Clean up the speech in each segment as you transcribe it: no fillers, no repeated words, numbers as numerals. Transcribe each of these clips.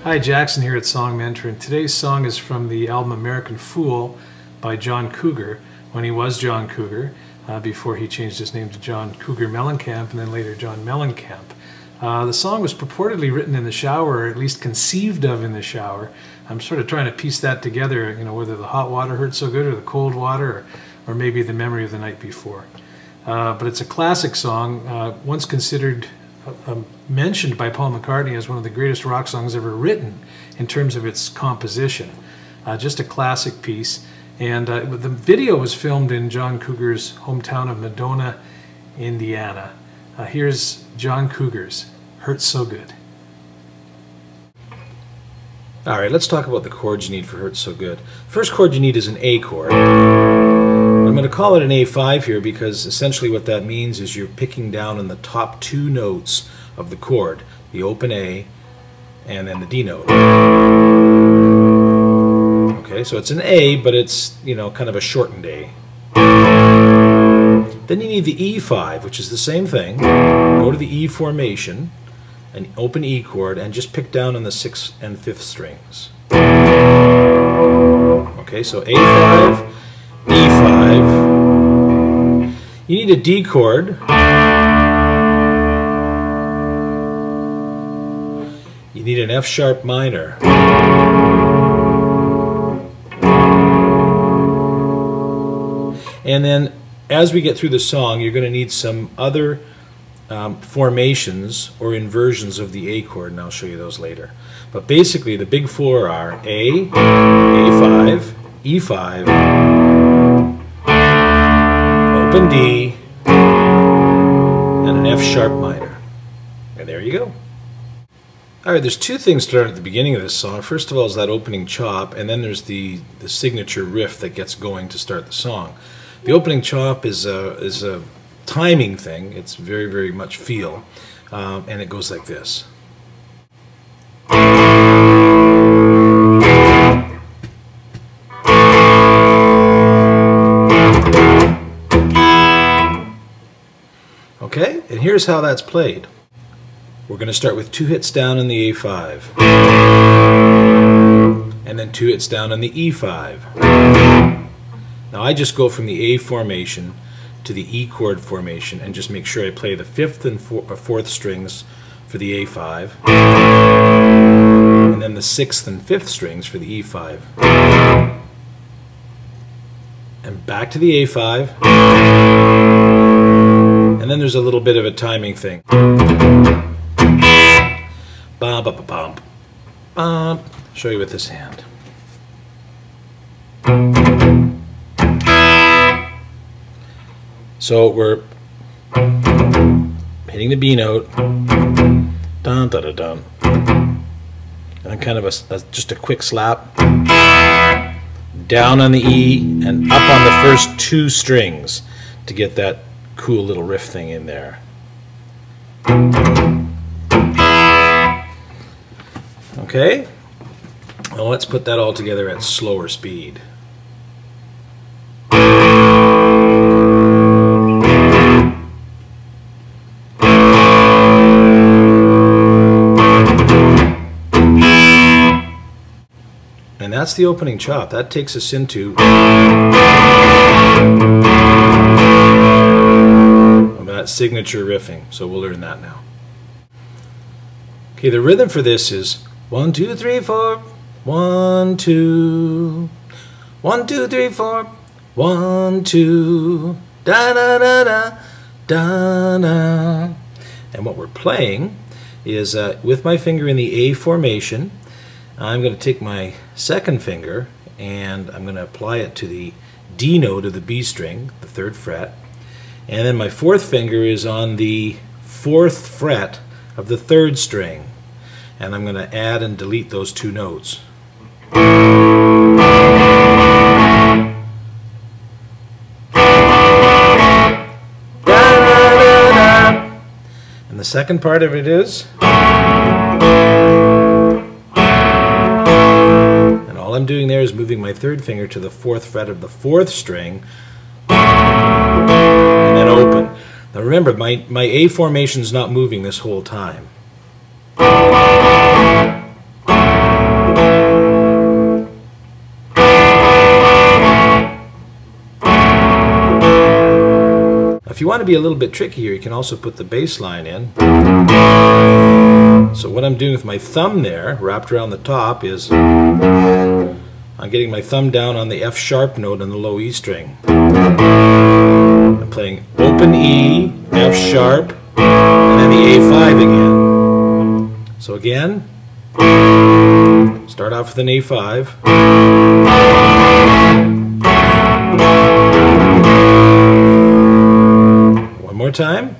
Hi, Jackson here at Song Mentor, and today's song is from the album American Fool by John Cougar, when he was John Cougar, before he changed his name to John Cougar Mellencamp and then later John Mellencamp. The song was purportedly written in the shower, or at least conceived of in the shower. I'm sort of trying to piece that together, you know, whether the hot water hurt so good or the cold water, or maybe the memory of the night before. But it's a classic song, once considered mentioned by Paul McCartney as one of the greatest rock songs ever written in terms of its composition. Just a classic piece. And the video was filmed in John Cougar's hometown of Medona, Indiana. Here's John Cougar's Hurt So Good. Alright, let's talk about the chords you need for Hurt So Good. First chord you need is an A chord. I'm going to call it an A5 here because essentially what that means is you're picking down on the top two notes of the chord, the open A and then the D note. Okay, so it's an A, but it's, you know, kind of a shortened A. Then you need the E5, which is the same thing. Go to the E formation, an open E chord, and just pick down on the 6th and 5th strings. Okay, so A5, E5. You need a D chord. You need an F sharp minor. And then as we get through the song, you're going to need some other formations or inversions of the A chord, and I'll show you those later. But basically the big four are A, A5, E5, open D, and an F sharp minor. And there you go. Alright, there's two things starting at the beginning of this song. First of all is that opening chop, and then there's the signature riff that gets going to start the song. The opening chop is a timing thing. It's very, very much feel, and it goes like this. Okay, and here's how that's played. We're going to start with 2 hits down in the A5, and then 2 hits down on the E5. Now I just go from the A formation to the E chord formation and just make sure I play the 5th and 4th strings for the A5, and then the 6th and 5th strings for the E5, and back to the A5, and then there's a little bit of a timing thing. Bum, bum, bum, bum. Show you with this hand. So we're hitting the B note, dun, dun, dun, dun, and then kind of just a quick slap, down on the E and up on the first 2 strings to get that cool little riff thing in there. Okay, well, let's put that all together at slower speed. And that's the opening chop. That takes us into that signature riffing. So we'll learn that now. Okay, the rhythm for this is 1, 2, 3, 4, 1, 2, 1, 2, 3, 4, 1, 2, da da da da da da. And what we're playing is with my finger in the A formation, I'm going to take my second finger and I'm going to apply it to the D note of the B string, the 3rd fret, and then my 4th finger is on the 4th fret of the 3rd string, and I'm going to add and delete those 2 notes. And the second part of it is, all I'm doing there is moving my 3rd finger to the 4th fret of the 4th string and then open. Now remember, my A formation is not moving this whole time. if you want to be a little bit trickier, you can also put the bass line in. So what I'm doing with my thumb there, wrapped around the top, is I'm getting my thumb down on the F sharp note on the low E string. I'm playing open E, F sharp, and then the A5 again. So again, start off with an A5. One more time.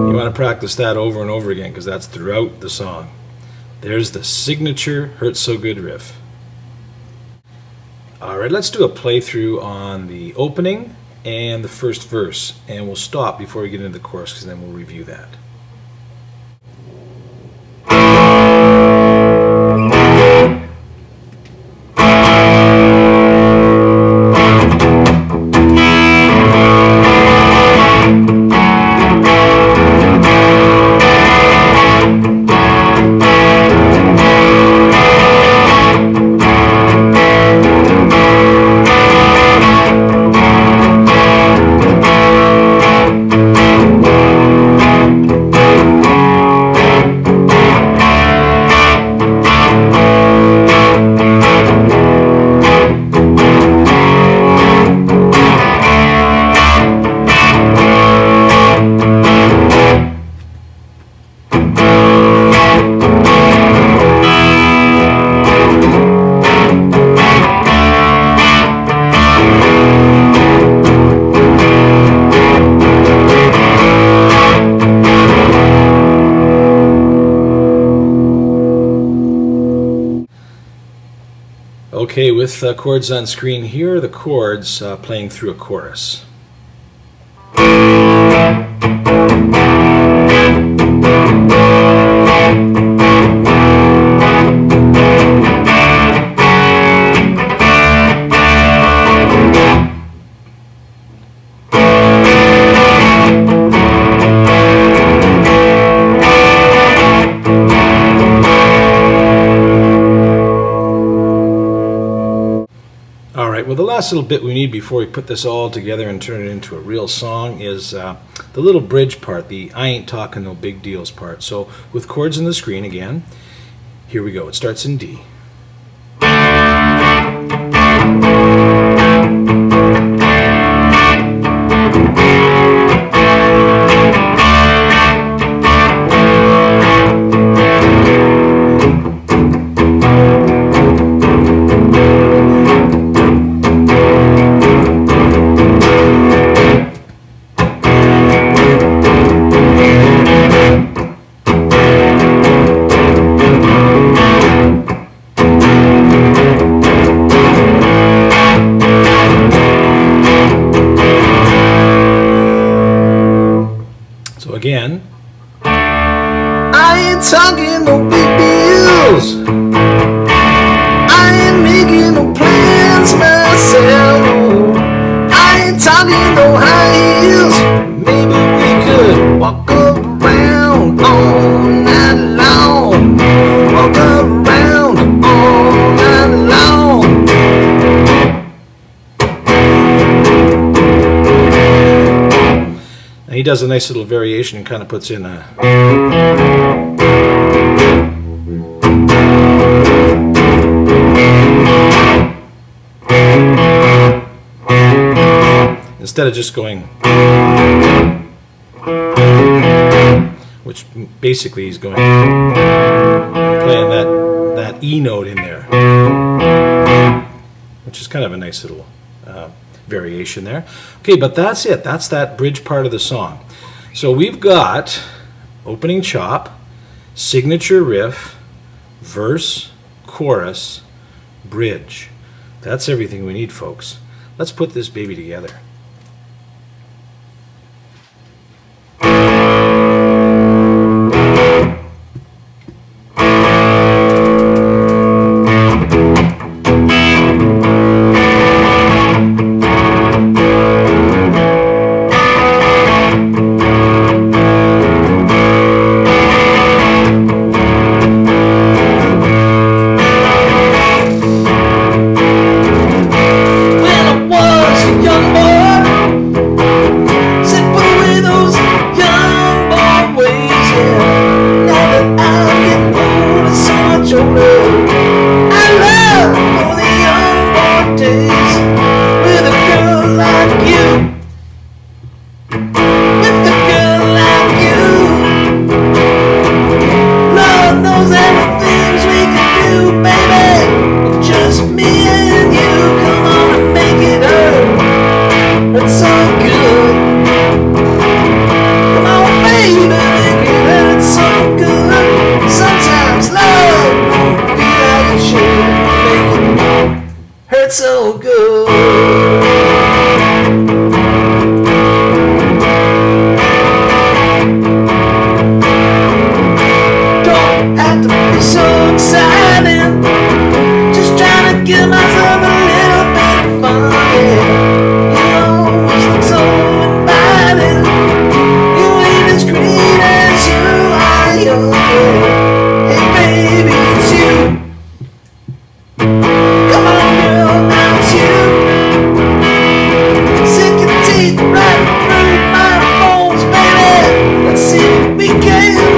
You want to practice that over and over again because that's throughout the song. There's the signature Hurts So Good riff. Alright, let's do a playthrough on the opening and the first verse, and we'll stop before we get into the chorus because then we'll review that. Okay, with chords on screen here, the chords playing through a chorus. Well, the last little bit we need before we put this all together and turn it into a real song is the little bridge part, the I ain't talking no big deals part. So with chords on the screen again, here we go. It starts in D. Again, I ain't talking no big deals. I ain't making no plans myself. I ain't talking no high heels. Maybe we could walk around all night long. Walk around all night long. He does a nice little variation and kind of puts in a instead of just going, which basically he's going playing that E note in there, which is kind of a nice little variation there. Okay, but that's it. That's that bridge part of the song. So we've got opening chop, signature riff, verse, chorus, bridge. That's everything we need, folks. Let's put this baby together. older. I love for the young boy days with a girl like you. With a girl like you. Lord knows there are things we can do, baby. Just me and you. Come on and make it hurt. It's so good. Come on, baby, make it hurt so good. Sometimes love don't feel like it should. Make it hurt so good. Don't have to be so exciting. Just trying to give myself a little bit of fun, yeah. You always look so inviting. You ain't as green as you are young, yeah. Hey baby, it's you. Come on girl, now it's you. Sink your teeth right through my bones, baby. Let's see what we can do.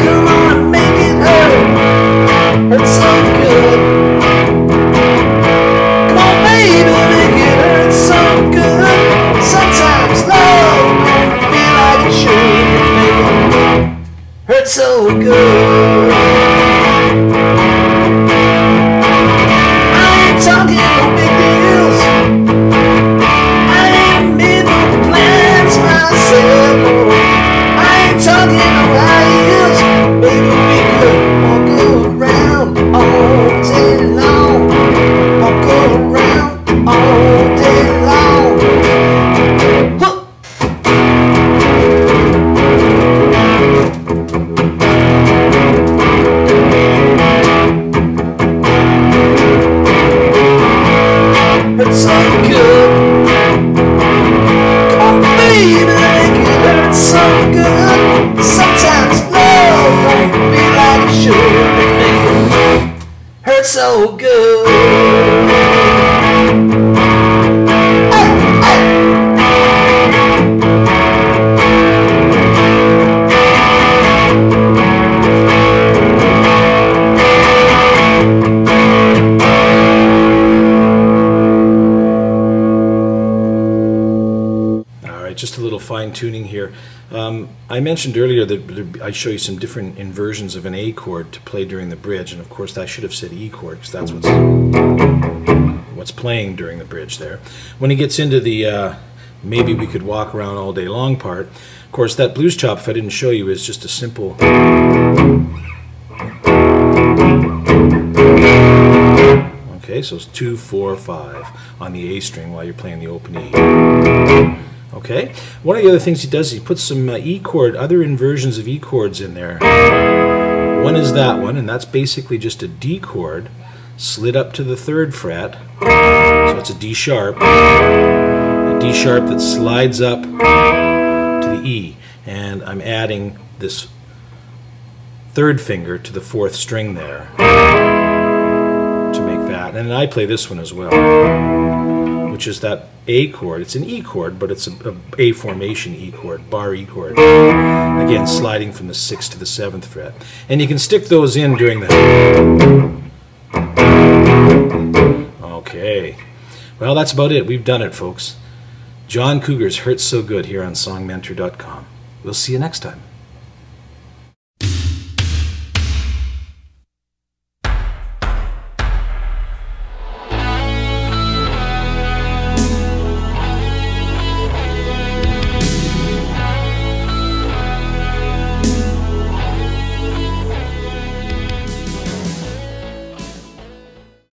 Come on and make it hurt. Hurt so good. Come on baby, make it hurt so good. Sometimes love don't feel like it should. Make it hurt so good. I ain't talking no big deals. I ain't made no plans myself, no. I ain't talking no high heels. Baby, we could all go around all day long. All go around all day long. Huh. It's so good. Come on, baby, make it hurt so good. Sometimes love don't feel like it should. Make it hurt so good. Hey, hey. Just a little fine tuning here. I mentioned earlier that I'd show you some different inversions of an A chord to play during the bridge, and of course I should have said E chord because that's what's playing during the bridge there. When he gets into the maybe we could walk around all day long part, of course that blues chop, if I didn't show you, is just a simple. Okay, so it's 2, 4, 5 on the A string while you're playing the open E. Okay, one of the other things he does is he puts some E chord, other inversions of E chords in there. One is that one, and that's basically just a D chord slid up to the 3rd fret. So it's a D sharp that slides up to the E, and I'm adding this 3rd finger to the 4th string there to make that. And then I play this one as well, which is that A chord. It's an E chord, but it's a A formation E chord, bar E chord. Again, sliding from the 6th to the 7th fret. And you can stick those in during the... Okay. Well, that's about it. We've done it, folks. John Cougar's Hurts So Good here on songmentor.com. We'll see you next time.